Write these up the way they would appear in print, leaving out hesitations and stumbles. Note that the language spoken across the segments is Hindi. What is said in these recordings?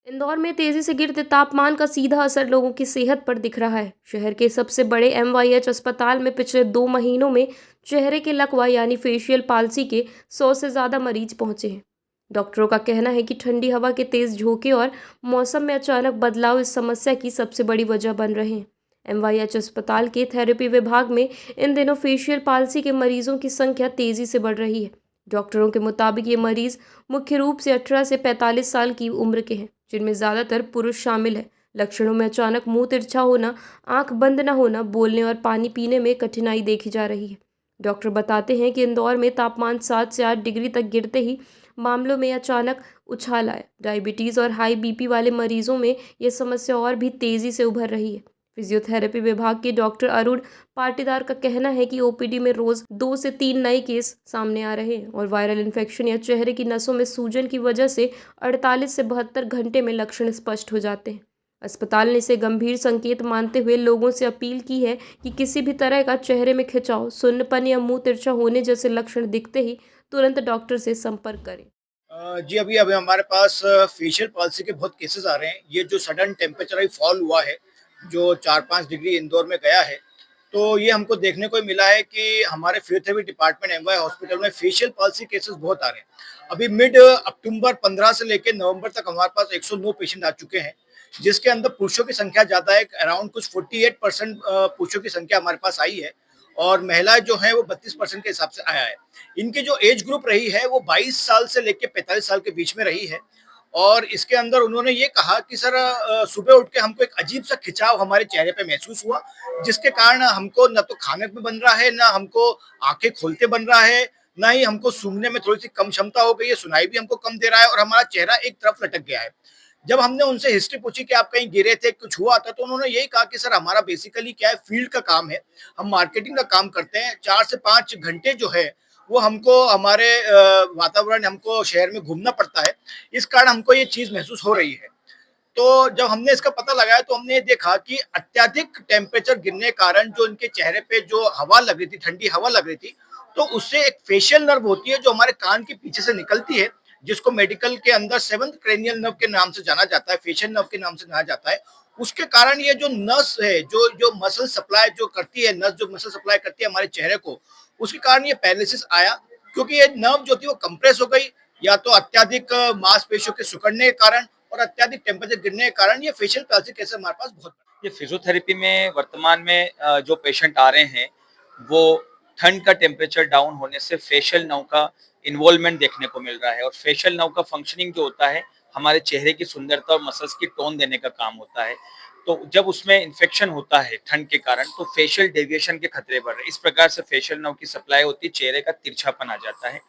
इंदौर में तेजी से गिरते तापमान का सीधा असर लोगों की सेहत पर दिख रहा है। शहर के सबसे बड़े MYH अस्पताल में पिछले 2 महीनों में चेहरे के लकवा यानी फेशियल पाल्सी के 100 से ज़्यादा मरीज पहुंचे हैं। डॉक्टरों का कहना है कि ठंडी हवा के तेज झोंके और मौसम में अचानक बदलाव इस समस्या की सबसे बड़ी वजह बन रहे हैं। MYH अस्पताल के थेरेपी विभाग में इन दिनों फेशियल पाल्सी के मरीजों की संख्या तेजी से बढ़ रही है। डॉक्टरों के मुताबिक ये मरीज मुख्य रूप से 18 से 45 साल की उम्र के हैं, जिनमें ज़्यादातर पुरुष शामिल हैं। लक्षणों में अचानक मुंह तिरछा होना, आंख बंद न होना, बोलने और पानी पीने में कठिनाई देखी जा रही है। डॉक्टर बताते हैं कि इंदौर में तापमान 7 से 8 डिग्री तक गिरते ही मामलों में अचानक उछाल आया। डायबिटीज़ और हाई BP वाले मरीजों में ये समस्या और भी तेज़ी से उभर रही है। फिजियोथेरेपी विभाग के डॉक्टर अरुण पाटीदार का कहना है कि OPD में रोज 2 से 3 नए केस सामने आ रहे हैं और वायरल इन्फेक्शन या चेहरे की नसों में सूजन की वजह से 48 से 72 घंटे में लक्षण स्पष्ट हो जाते हैं। अस्पताल ने इसे गंभीर संकेत मानते हुए लोगों से अपील की है कि किसी भी तरह का चेहरे में खिंचाव, सुन्नपन या मुंह तिरछा होने जैसे लक्षण दिखते ही तुरंत डॉक्टर से संपर्क करें। जी, अभी अभी हमारे पास फेशियल पॉल्सी के बहुत केसेस आ रहे हैं। ये जो सडन टेम्परेचर फॉल हुआ है, जो 4-5 डिग्री इंदौर में गया है, तो ये हमको देखने को मिला है कि हमारे फिजियोथेरेपी डिपार्टमेंट एमवाय हॉस्पिटल में फेशियल पॉल्सी केसेस बहुत आ रहे हैं। अभी मिड अक्टूबर 15 से लेकर नवंबर तक हमारे पास 109 पेशेंट आ चुके हैं, जिसके अंदर पुरुषों की संख्या ज़्यादा है, अराउंड कुछ 48% पुरुषों की संख्या हमारे पास आई है और महिलाएं जो हैं वो 32% के हिसाब से आया है। इनकी जो एज ग्रुप रही है वो 22 साल से लेकर 45 साल के बीच में रही है और इसके अंदर उन्होंने ये कहा कि सर सुबह उठ के हमको एक अजीब सा खिंचाव हमारे चेहरे पे महसूस हुआ, जिसके कारण हमको न तो खाने में बन रहा है, ना हमको आंखें खोलते बन रहा है, ना ही हमको सूंघने में थोड़ी सी कम क्षमता हो गई है, सुनाई भी हमको कम दे रहा है और हमारा चेहरा एक तरफ लटक गया है। जब हमने उनसे हिस्ट्री पूछी कि आप कहीं गिरे थे, कुछ हुआ था, तो उन्होंने यही कहा कि सर हमारा बेसिकली क्या है, फील्ड का काम है, हम मार्केटिंग का काम करते हैं। 4 से 5 घंटे जो है वो हमको हमारे वातावरण, हमको शहर में घूमना पड़ता है, इस कारण हमको ये चीज महसूस हो रही है। तो जब हमने इसका पता लगाया तो हमने देखा कि अत्यधिक टेम्परेचर गिरने के कारण जो इनके चेहरे पे जो हवा लग रही थी, ठंडी हवा लग रही थी, तो उससे एक फेशियल नर्व होती है जो हमारे कान के पीछे से निकलती है, जिसको मेडिकल के अंदर सेवंथ क्रेनियल नर्व के नाम से जाना जाता है, फेशियल नर्व के नाम से जाना जाता है। उसके कारण ये जो नस है, जो जो मसल सप्लाई जो करती है, नस जो मसल सप्लाई करती है हमारे चेहरे को, उसके कारण ये पैरालिसिस आया, क्योंकि ये नर्व जो थी वो कंप्रेस हो गई, या तो अत्यधिक मांसपेशियों के सिकुड़ने के कारण और अत्यधिक टेम्परेचर गिरने के कारण ये फेशियल पैल्सी केस हमारे पास बहुत। ये फिजियोथेरेपी में वर्तमान में जो पेशेंट आ रहे हैं वो ठंड का टेम्परेचर डाउन होने से फेशियल नर्व का इन्वॉल्वमेंट देखने को मिल रहा है और फेशियल नर्व का फंक्शनिंग जो होता है हमारे चेहरे की सुंदरता और मसल्स की टोन देने का काम होता है। तो जब उसमें इन्फेक्शन होता है ठंड के कारण तो फेशियल डेविएशन के खतरे बढ़ रहे हैं। इस प्रकार से फेशियल नर्व की सप्लाई होती है, चेहरे का तिरछापन आ जाता है।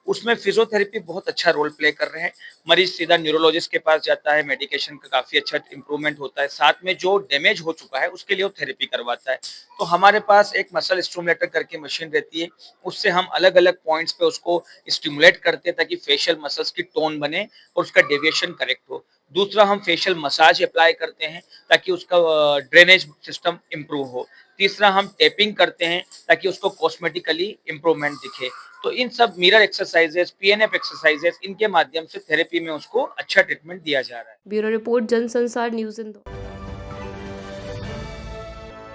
उसमें फिजियोथेरेपी बहुत अच्छा रोल प्ले कर रहे हैं। मरीज सीधा न्यूरोलॉजिस्ट के पास जाता है, मेडिकेशन का काफ़ी अच्छा इम्प्रूवमेंट होता है, साथ में जो डैमेज हो चुका है उसके लिए वो थेरेपी करवाता है। तो हमारे पास एक मसल स्टिमुलेटर करके मशीन रहती है, उससे हम अलग-अलग पॉइंट्स पे उसको स्टिमुलेट करते हैं ताकि फेशियल मसल्स की टोन बने और उसका डेविएशन करेक्ट हो। दूसरा, हम फेशियल मसाज अप्लाई करते हैं ताकि उसका ड्रेनेज सिस्टम इम्प्रूव हो। तीसरा, हम टेपिंग करते हैं ताकि उसको कॉस्मेटिकली इम्प्रूवमेंट दिखे। तो इन सब मिरर एक्सरसाइजेस, PNF एक्सरसाइजेस, इनके माध्यम से थेरेपी में उसको अच्छा ट्रीटमेंट दिया जा रहा है। Bureau report, Jansansar news Indore.